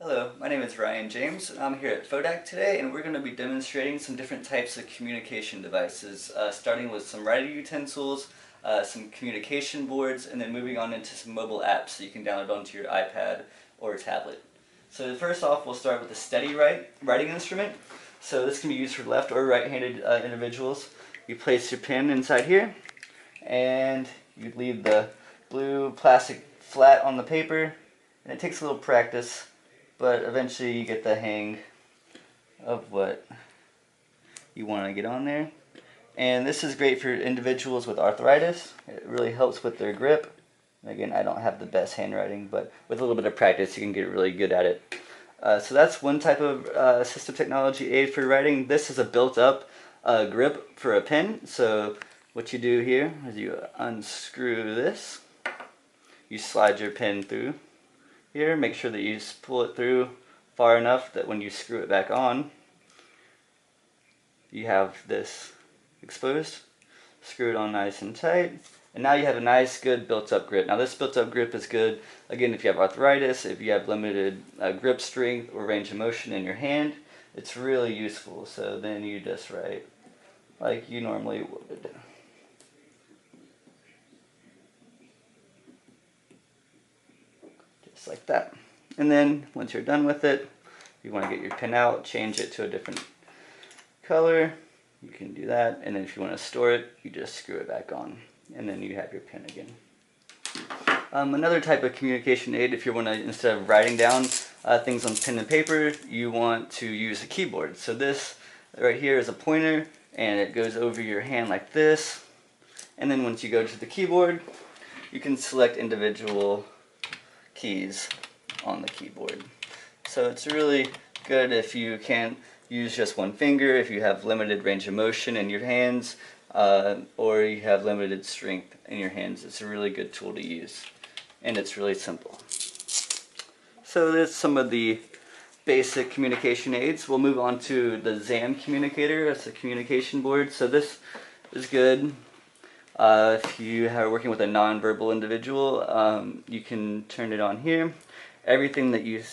Hello, my name is Ryan James, and I'm here at FODAC today, and we're going to be demonstrating some different types of communication devices, starting with some writing utensils, some communication boards, and then moving on into some mobile apps that you can download onto your iPad or tablet. So first off, we'll start with the steady writing instrument. So this can be used for left or right-handed individuals. You place your pen inside here, and you leave the blue plastic flat on the paper, and it takes a little practice, but eventually you get the hang of what you want to get on there. And this is great for individuals with arthritis. It really helps with their grip. And again, I don't have the best handwriting, but with a little bit of practice you can get really good at it. So that's one type of assistive technology aid for writing. This is a built-up grip for a pen. So what you do here is you unscrew this. You slide your pen through here, make sure that you pull it through far enough that when you screw it back on, you have this exposed. Screw it on nice and tight, and now you have a nice, good built-up grip. Now this built-up grip is good, again, if you have arthritis, if you have limited grip strength or range of motion in your hand, it's really useful. So then you just write like you normally would. Just like that. And then once you're done with it, you want to get your pen out, change it to a different color, you can do that. And then if you want to store it, you just screw it back on, and then you have your pen again. Another type of communication aid, if you want to, instead of writing down things on pen and paper, you want to use a keyboard. So this right here is a pointer, and it goes over your hand like this. And then once you go to the keyboard, you can select individual keys on the keyboard. So it's really good if you can't use just one finger, if you have limited range of motion in your hands, or you have limited strength in your hands. It's a really good tool to use, and it's really simple. So there's some of the basic communication aids. We'll move on to the ZAM communicator. That's a communication board. So this is good. If you are working with a non-verbal individual, you can turn it on here. Everything that you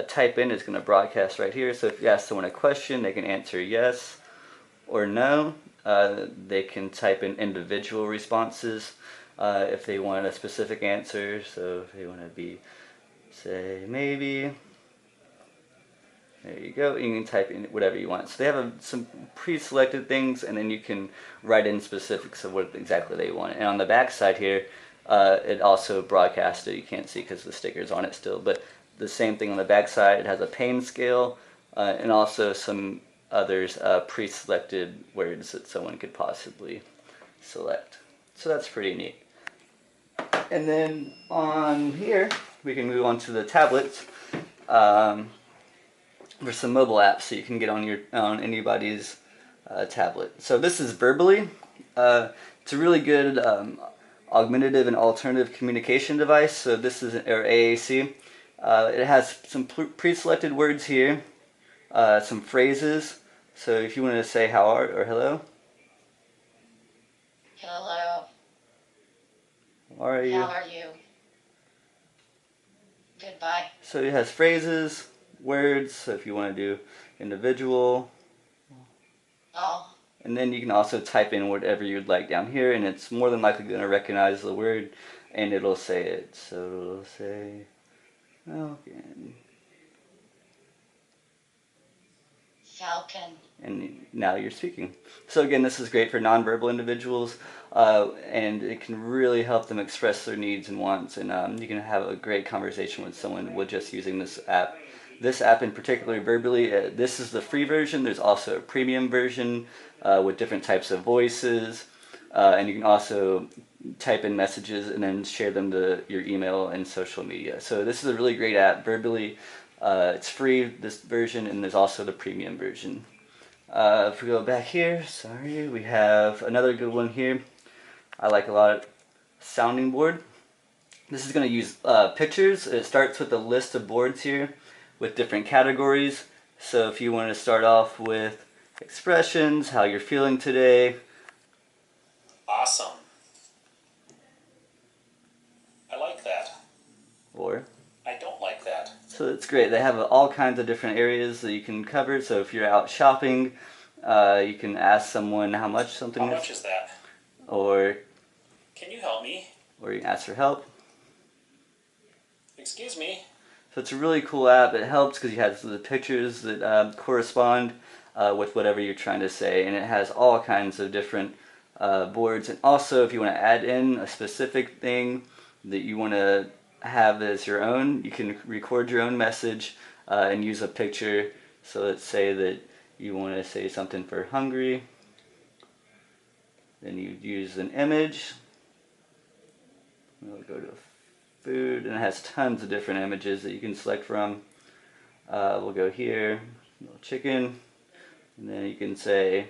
type in is going to broadcast right here. So if you ask someone a question, they can answer yes or no. They can type in individual responses if they want a specific answer. So if they want to say maybe, there you go. You can type in whatever you want. So they have some pre-selected things, and then you can write in specifics of what exactly they want. And on the back side here, it also broadcasts it. You can't see because the sticker's on it still, but the same thing on the back side. It has a pain scale and also some others pre-selected words that someone could possibly select. So that's pretty neat. And then on here, we can move on to the tablets. For some mobile apps so you can get on anybody's tablet. So this is Verbally. It's a really good augmentative and alternative communication device. So this is or AAC. It has some pre-selected words here, some phrases. So if you want to say how are or hello. Hello. How are you? How are you? Goodbye. So it has phrases, words, so if you want to do individual. Oh. And then you can also type in whatever you'd like down here, and it's more than likely going to recognize the word, and it'll say it. So it'll say, Falcon. Falcon. And now you're speaking. So again, this is great for nonverbal individuals, and it can really help them express their needs and wants, and you can have a great conversation with someone with just using this app. This app in particular, Verbally, this is the free version. There's also a premium version with different types of voices, and you can also type in messages and then share them to your email and social media. So this is a really great app, Verbally. It's free, this version, and there's also the premium version. If we go back here, sorry, we have another good one here. I like a lot, Sounding Board. This is going to use pictures. It starts with a list of boards here with different categories. So if you want to start off with expressions, how you're feeling today. Awesome. I like that. Or I don't like that. So it's great. They have all kinds of different areas that you can cover. So if you're out shopping, you can ask someone how much something How much is that? or Can you help me? you can ask for help. Excuse me. So it's a really cool app. It helps because you have the pictures that correspond with whatever you're trying to say, and it has all kinds of different boards. And also, if you want to add in a specific thing that you want to have as your own, you can record your own message and use a picture. So let's say that you want to say something for hungry, then you use an image. We'll go to food, and it has tons of different images that you can select from. We'll go here, little chicken, and then you can say,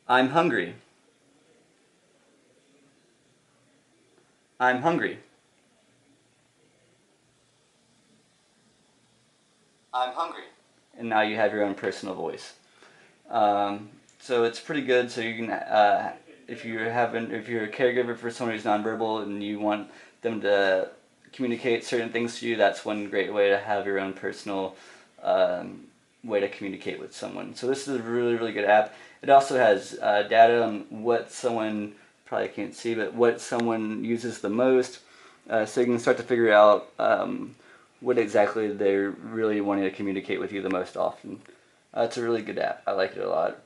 I'm hungry. I'm hungry. I'm hungry. And now you have your own personal voice. So it's pretty good. So you can, if you're a caregiver for someone who's nonverbal and you want them to communicate certain things to you, that's one great way to have your own personal way to communicate with someone. So this is a really, really good app. It also has data on what someone, probably can't see, but what someone uses the most. So you can start to figure out what exactly they're really wanting to communicate with you the most often. It's a really good app. I like it a lot.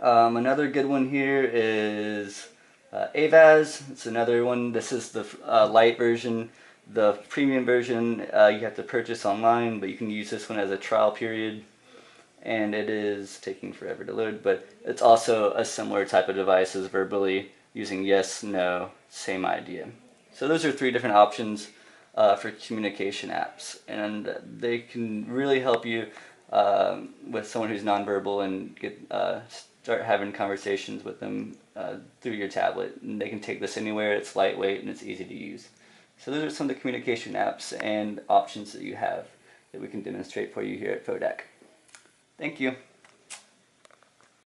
Another good one here is Avaz. It's another one. This is the light version. The premium version you have to purchase online, but you can use this one as a trial period. And it is taking forever to load, but it's also a similar type of device as Verbally, using yes, no, same idea. So those are 3 different options for communication apps, and they can really help you with someone who's nonverbal and get start having conversations with them through your tablet. And they can take this anywhere. It's lightweight and it's easy to use. So those are some of the communication apps and options that you have that we can demonstrate for you here at FODAC. Thank you.